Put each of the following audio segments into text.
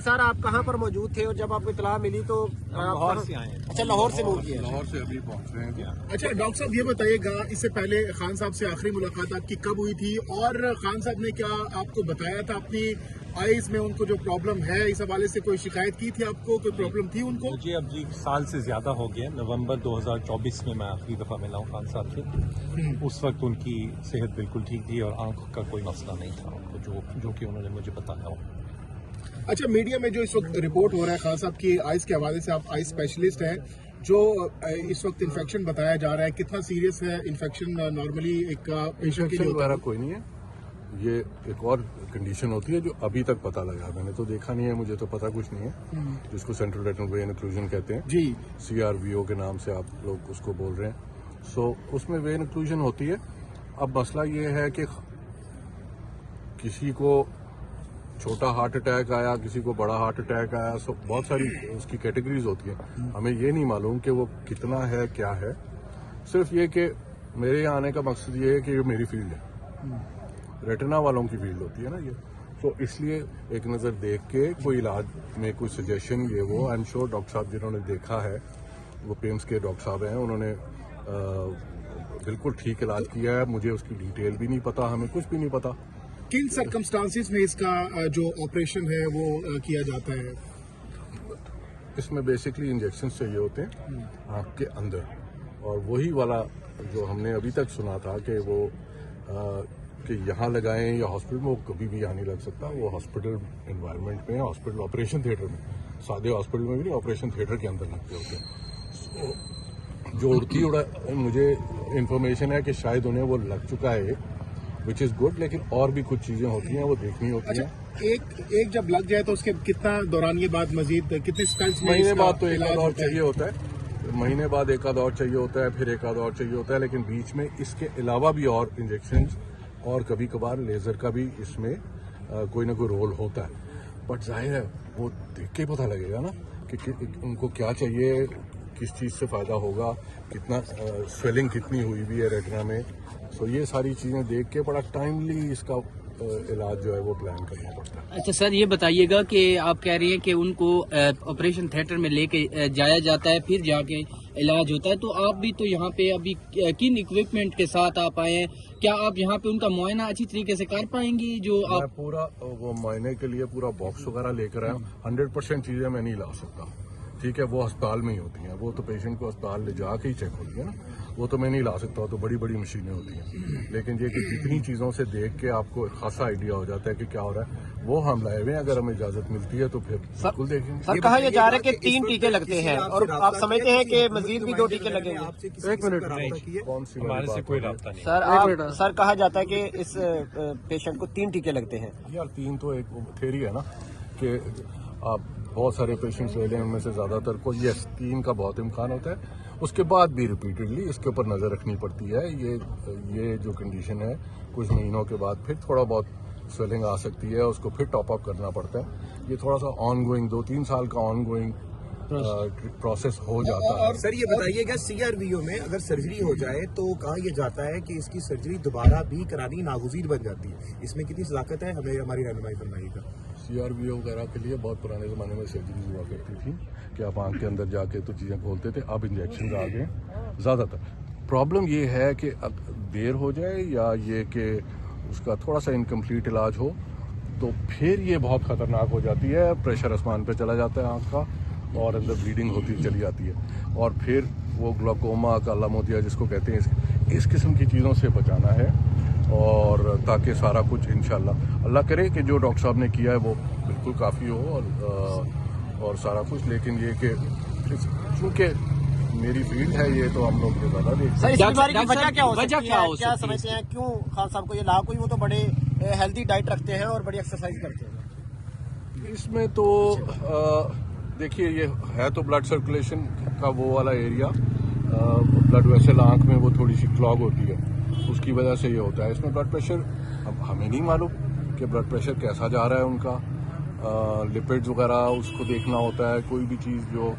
سر آپ کہاں پر موجود تھے اور جب آپ کو اطلاع ملی تو لاہور سے آئے ہیں؟ اچھا لاہور سے موو کیا؟ لاہور سے ابھی پہنچ رہے ہیں. اچھا ڈاکٹر صاحب یہ بتائیے گا اس سے پہلے خان صاحب سے آخری ملاقات آپ کی کب ہوئی تھی اور خان صاحب نے کیا آپ کو بتایا تھا اپنی آئیز میں ان کو جو پرابلم ہے اس حوالے سے کوئی شکایت کی تھی آپ کو, کوئی پرابلم تھی ان کو؟ مجھے اب جی سال سے زیادہ ہو گیا. نومبر 2024 میں آخری دفعہ ملا ہوں خان صاحب سے. اس وقت ان کی صحت بالکل ٹھیک تھی اور آنکھ کا کوئی مسئلہ نہیں تھا ان کو, جو کہ انہوں نے مجھے بتایا ہو. اچھا میڈیا میں جو اس وقت رپورٹ ہو رہا ہے خان صاحب کی آئیز کے حوالے سے, آپ آئیز اسپیشلسٹ ہیں, جو اس وقت انفیکشن بتایا جا رہا ہے کتنا سیریس ہے انفیکشن؟ نارملی ایک پیشنٹ کے لیے وغیرہ کوئی نہیں ہے, یہ ایک اور کنڈیشن ہوتی ہے جو ابھی تک پتہ لگا. میں نے تو دیکھا نہیں ہے, مجھے تو پتہ کچھ نہیں ہے, جس کو سینٹرل ریٹنل وین اوکلوژن کہتے ہیں جی, CRVO کے نام سے آپ لوگ اس کو بول رہے ہیں. سو اس میں وین اوکلوژن ہوتی ہے. اب مسئلہ یہ ہے کہ کسی کو چھوٹا ہارٹ اٹیک آیا, کسی کو بڑا ہارٹ اٹیک آیا, سو بہت ساری اس کی کیٹیگریز ہوتی ہیں. ہمیں یہ نہیں معلوم کہ وہ کتنا ہے کیا ہے. صرف یہ کہ میرے یہاں آنے کا مقصد یہ ہے کہ یہ میری فیلڈ ہے, ریٹنا والوں کی فیلڈ ہوتی ہے نا یہ. تو اس لیے ایک نظر دیکھ کے کوئی علاج میں کوئی سجیشن یہ وہ, آئی ایم شیور ڈاکٹر صاحب جنہوں نے دیکھا ہے وہ پیمس کے ڈاکٹر صاحب ہیں, انہوں نے بالکل ٹھیک علاج کیا ہے. مجھے اس کی ڈیٹیل بھی نہیں پتا, ہمیں کچھ بھی نہیں پتا. کن سرکمسٹانسز میں اس کا جو آپریشن ہے وہ کیا جاتا ہے؟ اس میں بیسکلی انجیکشن چاہیے ہوتے ہیں آنکھ کے اندر, اور وہی والا جو ہم نے ابھی تک سنا تھا کہ وہ کہ یہاں لگائیں یا ہاسپٹل میں, وہ کبھی بھی یہاں نہیں لگ سکتا. وہ ہاسپٹل انوائرمنٹ میں, ہاسپٹل آپریشن تھیٹر میں, سادے ہاسپٹل میں بھی نہیں, آپریشن تھیٹر کے اندر لگتے ہوتے ہیں. جو اڑتی مجھے انفارمیشن ہے کہ شاید انہیں وہ لگ چکا ہے, وچ از گڈ, لیکن اور بھی کچھ چیزیں ہوتی ہیں وہ دیکھنی ہوتی ہیں. ایک جب لگ جائے تو اس کے کتنا دورانیے بعد مزید کتنے اسپیلس میں؟ مہینے بعد تو ایک آدھ اور چاہیے ہوتا ہے, مہینے بعد ایک آدھ اور چاہیے ہوتا ہے, پھر ایک آدھ اور چاہیے ہوتا ہے, لیکن بیچ میں اس کے علاوہ بھی اور انجیکشنز اور کبھی کبھار لیزر کا بھی اس میں کوئی نہ کوئی رول ہوتا ہے. بٹ ظاہر ہے وہ دیکھ کے پتہ لگے گا نا کہ ان کو کیا چاہیے, کس چیز سے فائدہ ہوگا, کتنا سویلنگ کتنی ہوئی بھی ہے ریٹنا میں. سو یہ ساری چیزیں دیکھ کے بڑا ٹائملی اس کا علاج جو ہے وہ پلان کرنا پڑتا ہے. اچھا سر یہ بتائیے گا کہ آپ کہہ رہے ہیں کہ ان کو آپریشن تھیٹر میں لے کے جایا جاتا ہے, پھر جا کے علاج ہوتا ہے, تو آپ بھی تو یہاں پہ ابھی کن اکوپمنٹ کے ساتھ آپ آئے ہیں؟ کیا آپ یہاں پہ ان کا معائنہ اچھی طریقے سے کر پائیں گے؟ جو میں آپ پورا وہ معائنے کے لیے پورا باکس وغیرہ لے کر آیا ہوں. 100% چیزیں میں نہیں لا سکتا, ٹھیک ہے, وہ ہسپتال میں ہی ہوتی ہیں, وہ تو پیشنٹ کو ہسپتال لے جا کے ہی چیک ہوتی ہے نا, وہ تو میں نہیں لا سکتا, تو بڑی بڑی مشینیں ہوتی ہیں. لیکن یہ کہ جتنی چیزوں سے دیکھ کے آپ کو ایک خاصا آئیڈیا ہو جاتا ہے کہ کیا ہو رہا ہے, وہ ہم لائے ہوئے ہیں. اگر ہمیں اجازت ملتی ہے تو پھر بالکل دیکھیں گے. سر کہا یہ جا رہا ہے کہ 3 ٹیکے لگتے ہیں اور آپ سمجھتے ہیں کہ مزید بھی 2 ٹیکے لگیں گے؟ ایک منٹ, کون سی ہمارے سے کوئی رابطہ نہیں. سر کہا جاتا ہے کہ اس پیشنٹ کو 3 ٹیکے لگتے ہیں. یار 3 تو ایک تھیوری ہے نا کہ آپ بہت سارے پیشنٹس لے لیں, ان میں سے زیادہ تر کو یس 3 کا بہت امکان ہوتا ہے. اس کے بعد بھی ریپیٹڈلی اس کے اوپر نظر رکھنی پڑتی ہے. یہ جو کنڈیشن ہے کچھ مہینوں کے بعد پھر تھوڑا بہت سویلنگ آ سکتی ہے, اس کو پھر ٹاپ اپ کرنا پڑتا ہے. یہ تھوڑا سا آن گوئنگ 2-3 سال کا آن گوئنگ پروسیس ہو جاتا ہے. اور سر یہ بتائیے گا CRVO میں اگر سرجری ہو جائے تو کہا یہ جاتا ہے کہ اس کی سرجری دوبارہ بھی کرانی ناگزیر بن جاتی ہے, اس میں کتنی صداقت ہے؟ ہمیں ہماری رہنمائی فرمائیے گا. CRVO وغیرہ کے لیے بہت پرانے زمانے میں سرجریز ہوا کرتی تھی کہ آپ آنکھ کے اندر جا کے تو چیزیں کھولتے تھے. اب انجیکشن آ گئے. زیادہ تر پرابلم یہ ہے کہ دیر ہو جائے یا یہ کہ اس کا تھوڑا سا انکمپلیٹ علاج ہو تو پھر یہ بہت خطرناک ہو جاتی ہے. پریشر آسمان پہ چلا جاتا ہے آنکھ کا, اور اندر بلیڈنگ ہوتی چلی جاتی ہے, اور پھر وہ گلاکوما, کالا موتیا جس کو کہتے ہیں, اس قسم کی چیزوں سے بچانا ہے. اور تاکہ سارا کچھ انشاءاللہ اللہ کرے کہ جو ڈاکٹر صاحب نے کیا ہے وہ بالکل کافی ہو اور سارا کچھ. لیکن یہ کہ چونکہ میری فیلڈ ہے یہ, تو ہم لوگ زیادہ دیکھتے ہیں. وجہ کیا سمجھتے ہیں کیوں خان صاحب کو یہ لاحق ہوئی؟ وہ تو بڑے ہیلدی ڈائٹ رکھتے ہیں اور بڑی ایکسرسائز کرتے ہیں. اس میں تو دیکھیے یہ ہے تو بلڈ سرکولیشن کا وہ والا ایریا, بلڈ ویسل آنکھ میں وہ تھوڑی سی کلاگ ہوتی ہے, اس کی وجہ سے یہ ہوتا ہے. اس میں بلڈ پریشر اب ہمیں نہیں معلوم کہ بلڈ پریشر کیسا جا رہا ہے ان کا, لپڈز وغیرہ اس کو دیکھنا ہوتا ہے. کوئی بھی چیز جو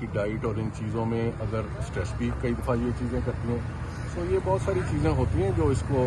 کی ڈائٹ اور ان چیزوں میں اگر اسٹریس بھی کئی دفعہ یہ چیزیں کرتی ہیں, تو یہ بہت ساری چیزیں ہوتی ہیں جو اس کو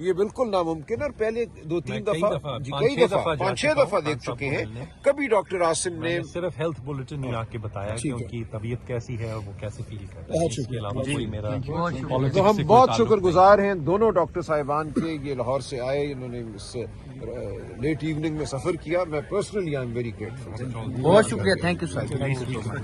یہ بالکل ناممکن ہے، اور پہلے 2-3 میں دفعہ کئی دفعہ 5-6 دفعہ دیکھ چکے ہیں، کبھی ڈاکٹر عاصم نے میں نے صرف ہیلتھ بلٹن میں آ کے بتایا کہ ان کی طبیعت کیسی ہے اور وہ کیسے فیل کر رہے ہیں، اس کے علاوہ کوئی میرا تو ہم بہت شکر گزار ہیں دونوں ڈاکٹر صاحبان کے، یہ لاہور سے آئے، انہوں نے اس لیٹ ایوننگ میں سفر کیا، میں personally I am very grateful. بہت شکریہ، تھینک یو سر.